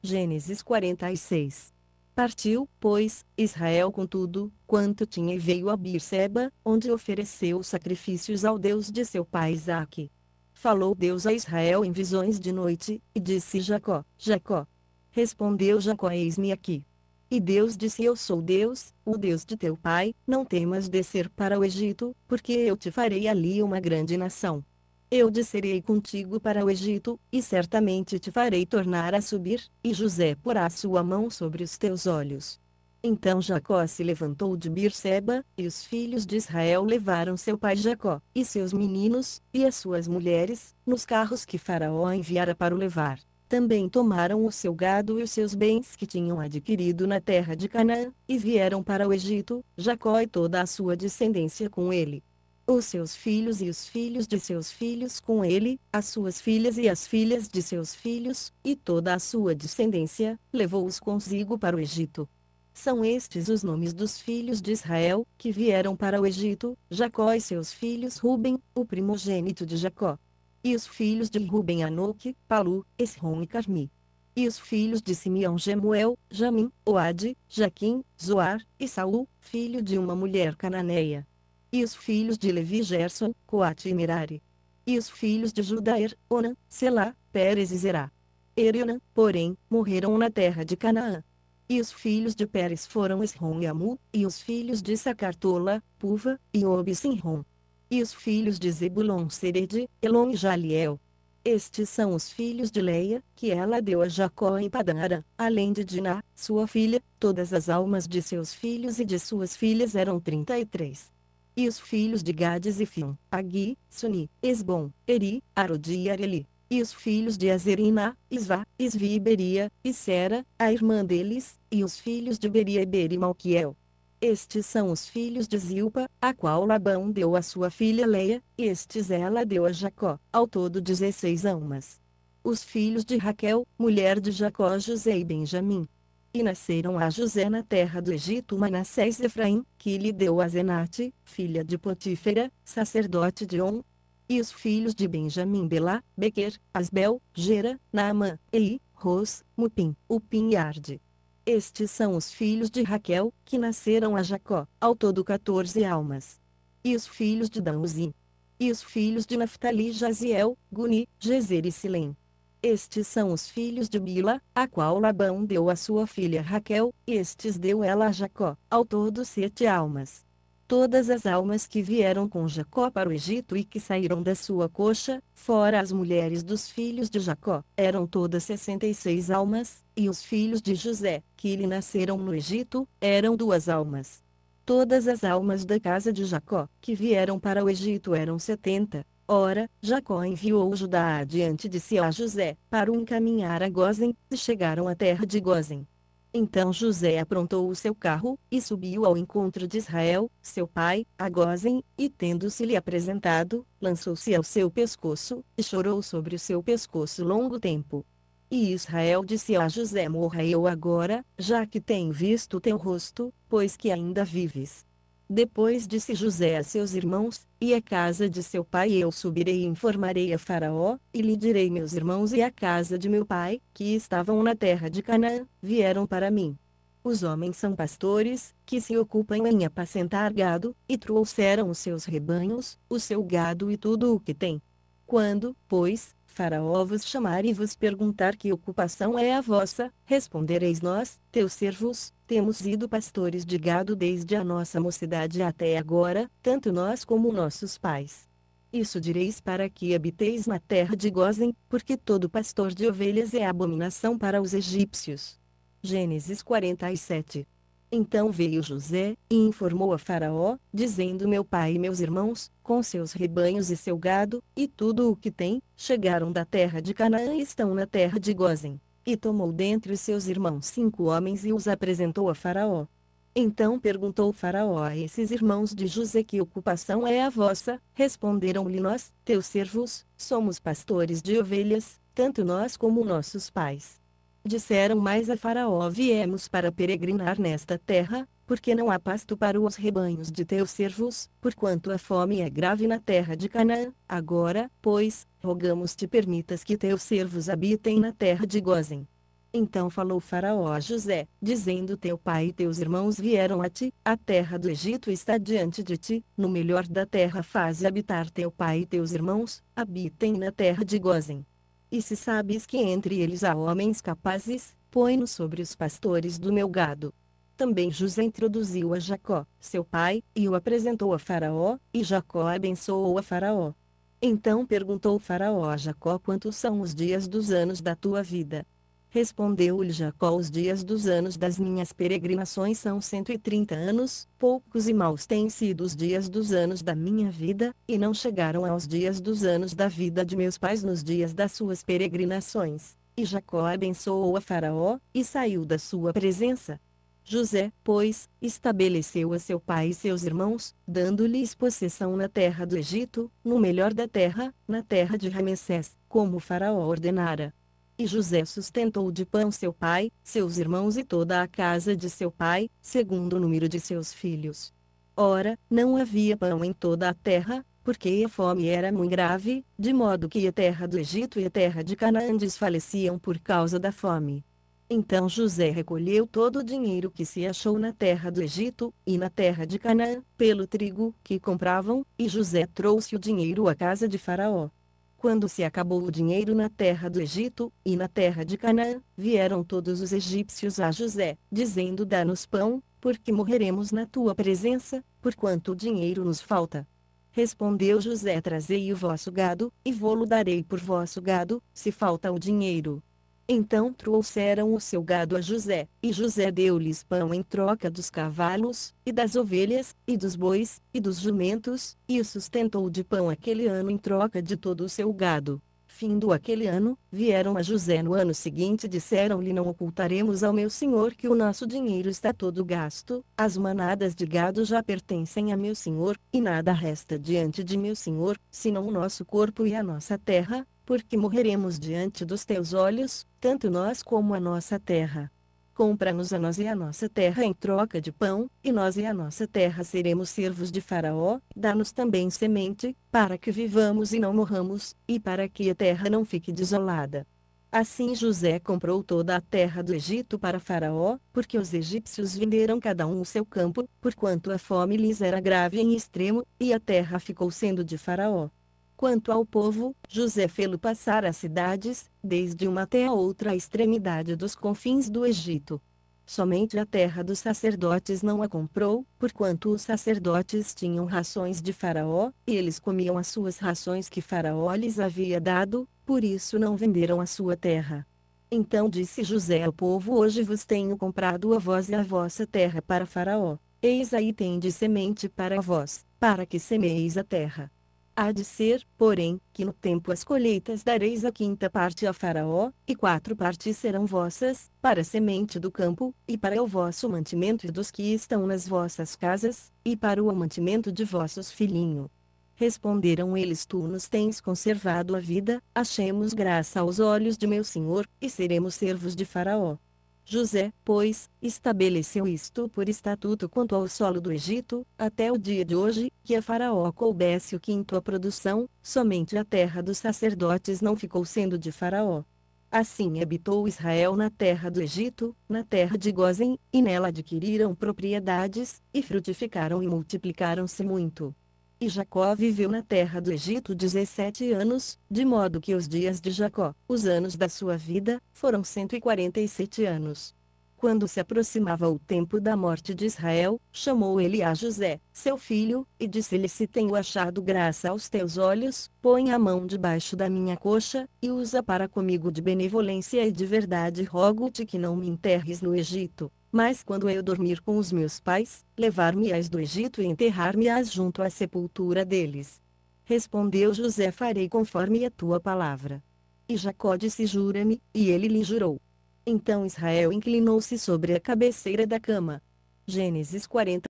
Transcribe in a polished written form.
Gênesis 46. Partiu, pois, Israel com tudo quanto tinha e veio a Beerseba, onde ofereceu sacrifícios ao Deus de seu pai Isaque. Falou Deus a Israel em visões de noite, e disse: Jacó, Jacó. Respondeu Jacó: Eis-me aqui. E Deus disse: Eu sou Deus, o Deus de teu pai, não temas descer para o Egito, porque eu te farei ali uma grande nação. Eu descerei contigo para o Egito, e certamente te farei tornar a subir, e José porá a sua mão sobre os teus olhos. Então Jacó se levantou de Beerseba, e os filhos de Israel levaram seu pai Jacó, e seus meninos, e as suas mulheres, nos carros que Faraó enviara para o levar. Também tomaram o seu gado e os seus bens que tinham adquirido na terra de Canaã, e vieram para o Egito, Jacó e toda a sua descendência com ele. Os seus filhos e os filhos de seus filhos com ele, as suas filhas e as filhas de seus filhos, e toda a sua descendência, levou-os consigo para o Egito. São estes os nomes dos filhos de Israel, que vieram para o Egito: Jacó e seus filhos Ruben, o primogênito de Jacó. E os filhos de Ruben: Anoque, Palu, Esrom e Carmi. E os filhos de Simeão: Jemuel, Jamim, Oade, Jaquim, Zoar, e Saul, filho de uma mulher cananeia. E os filhos de Levi: Gerson, Coate e Merari. E os filhos de Judaer: Onã, Selá, Pérez e Zerá. Erionã, porém, morreram na terra de Canaã. E os filhos de Pérez foram Esrom e Amu, e os filhos de Sacar: Tola, Puva, e Obe e Sinrom. E os filhos de Zebulon: Sered, Elon e Jaliel. Estes são os filhos de Leia, que ela deu a Jacó em Padã Arã, além de Diná, sua filha. Todas as almas de seus filhos e de suas filhas eram 33. E os filhos de Gades e Fiom: Agui, Suni, Esbom, Eri, Arodi e Areli. E os filhos de Azeriná: Isvá, Isvi e Beria, e Sera, a irmã deles, e os filhos de Beria: Eber e Malquiel. Estes são os filhos de Zilpa, a qual Labão deu a sua filha Leia, e estes ela deu a Jacó, ao todo 16 almas. Os filhos de Raquel, mulher de Jacó: José e Benjamim. E nasceram a José na terra do Egito Manassés e Efraim, que lhe deu a Zenate, filha de Potífera, sacerdote de On. E os filhos de Benjamim: Belá, Bequer, Asbel, Gera, Naamã, Eli, Ros, Mupim, Upim e Arde. Estes são os filhos de Raquel, que nasceram a Jacó, ao todo 14 almas. E os filhos de Dan: Uzim. E os filhos de Naftali: Jaziel, Guni, Gezer e Silém. Estes são os filhos de Bila, a qual Labão deu a sua filha Raquel, e estes deu ela a Jacó, ao todo 7 almas. Todas as almas que vieram com Jacó para o Egito e que saíram da sua coxa, fora as mulheres dos filhos de Jacó, eram todas 66 almas, e os filhos de José, que lhe nasceram no Egito, eram 2 almas. Todas as almas da casa de Jacó, que vieram para o Egito, eram 70. Ora, Jacó enviou Judá adiante de si a José, para o encaminhar a Gósen, e chegaram à terra de Gósen. Então José aprontou o seu carro, e subiu ao encontro de Israel, seu pai, a Gósen, e tendo-se-lhe apresentado, lançou-se ao seu pescoço, e chorou sobre o seu pescoço longo tempo. E Israel disse a José: Morra eu agora, já que tenho visto o teu rosto, pois que ainda vives. Depois disse José a seus irmãos: E a casa de seu pai eu subirei e informarei a Faraó, e lhe direi: Meus irmãos e a casa de meu pai, que estavam na terra de Canaã, vieram para mim. Os homens são pastores, que se ocupam em apacentar gado, e trouxeram os seus rebanhos, o seu gado e tudo o que tem. Quando, pois, Faraó vos chamar e vos perguntar que ocupação é a vossa, respondereis: Nós, teus servos, temos sido pastores de gado desde a nossa mocidade até agora, tanto nós como nossos pais. Isso direis para que habiteis na terra de Gósen, porque todo pastor de ovelhas é abominação para os egípcios. Gênesis 47. Então veio José, e informou a Faraó, dizendo: Meu pai e meus irmãos, com seus rebanhos e seu gado, e tudo o que tem, chegaram da terra de Canaã e estão na terra de Gósen. E tomou dentre os seus irmãos 5 homens e os apresentou a Faraó. Então perguntou Faraó a esses irmãos de José: Que ocupação é a vossa? Responderam-lhe: Nós, teus servos, somos pastores de ovelhas, tanto nós como nossos pais. Disseram mais a Faraó: Viemos para peregrinar nesta terra, porque não há pasto para os rebanhos de teus servos, porquanto a fome é grave na terra de Canaã. Agora, pois, rogamos-te permitas que teus servos habitem na terra de Gósen. Então falou Faraó a José, dizendo: teu pai e teus irmãos vieram a ti, a terra do Egito está diante de ti, no melhor da terra faze habitar teu pai e teus irmãos, habitem na terra de Gósen. E se sabes que entre eles há homens capazes, põe-nos sobre os pastores do meu gado. Também José introduziu a Jacó, seu pai, e o apresentou a Faraó, e Jacó abençoou a Faraó. Então perguntou Faraó a Jacó: quantos são os dias dos anos da tua vida? Respondeu-lhe Jacó: os dias dos anos das minhas peregrinações são 130 anos, poucos e maus têm sido os dias dos anos da minha vida, e não chegaram aos dias dos anos da vida de meus pais nos dias das suas peregrinações. E Jacó abençoou a Faraó, e saiu da sua presença. José, pois, estabeleceu a seu pai e seus irmãos, dando-lhes possessão na terra do Egito, no melhor da terra, na terra de Ramessés, como Faraó ordenara. E José sustentou de pão seu pai, seus irmãos e toda a casa de seu pai, segundo o número de seus filhos. Ora, não havia pão em toda a terra, porque a fome era muito grave, de modo que a terra do Egito e a terra de Canaã desfaleciam por causa da fome. Então José recolheu todo o dinheiro que se achou na terra do Egito, e na terra de Canaã, pelo trigo que compravam, e José trouxe o dinheiro à casa de Faraó. Quando se acabou o dinheiro na terra do Egito, e na terra de Canaã, vieram todos os egípcios a José, dizendo: dá-nos pão, porque morreremos na tua presença, porquanto o dinheiro nos falta. Respondeu José: trazei o vosso gado, e vô-lo darei por vosso gado, se falta o dinheiro. Então trouxeram o seu gado a José, e José deu-lhes pão em troca dos cavalos, e das ovelhas, e dos bois, e dos jumentos, e o sustentou de pão aquele ano em troca de todo o seu gado. Findo aquele ano, vieram a José no ano seguinte e disseram-lhe: não ocultaremos ao meu senhor que o nosso dinheiro está todo gasto, as manadas de gado já pertencem a meu senhor, e nada resta diante de meu senhor, senão o nosso corpo e a nossa terra, porque morreremos diante dos teus olhos, tanto nós como a nossa terra. Compra-nos a nós e a nossa terra em troca de pão, e nós e a nossa terra seremos servos de Faraó, dá-nos também semente, para que vivamos e não morramos, e para que a terra não fique desolada. Assim José comprou toda a terra do Egito para Faraó, porque os egípcios venderam cada um o seu campo, porquanto a fome lhes era grave em extremo, e a terra ficou sendo de Faraó. Quanto ao povo, José fê-lo passar as cidades, desde uma até a outra extremidade dos confins do Egito. Somente a terra dos sacerdotes não a comprou, porquanto os sacerdotes tinham rações de Faraó, e eles comiam as suas rações que Faraó lhes havia dado, por isso não venderam a sua terra. Então disse José ao povo: hoje vos tenho comprado a vós e a vossa terra para Faraó. Eis aí tendes semente para vós, para que semeeis a terra. Há de ser, porém, que no tempo as colheitas dareis a quinta parte a Faraó, e 4 partes serão vossas, para a semente do campo, e para o vosso mantimento e dos que estão nas vossas casas, e para o mantimento de vossos filhinhos. Responderam eles: tu nos tens conservado a vida, achemos graça aos olhos de meu senhor, e seremos servos de Faraó. José, pois, estabeleceu isto por estatuto quanto ao solo do Egito, até o dia de hoje, que a Faraó coubesse o quinto a produção, somente a terra dos sacerdotes não ficou sendo de Faraó. Assim habitou Israel na terra do Egito, na terra de Gósen, e nela adquiriram propriedades, e frutificaram e multiplicaram-se muito. E Jacó viveu na terra do Egito 17 anos, de modo que os dias de Jacó, os anos da sua vida, foram 147 anos. Quando se aproximava o tempo da morte de Israel, chamou ele a José, seu filho, e disse-lhe: se tenho achado graça aos teus olhos, põe a mão debaixo da minha coxa, e usa para comigo de benevolência e de verdade. Rogo-te que não me enterres no Egito. Mas quando eu dormir com os meus pais, levar-me-ás do Egito e enterrar-me-ás junto à sepultura deles. Respondeu José: farei conforme a tua palavra. E Jacó disse: jura-me, e ele lhe jurou. Então Israel inclinou-se sobre a cabeceira da cama. Gênesis 40.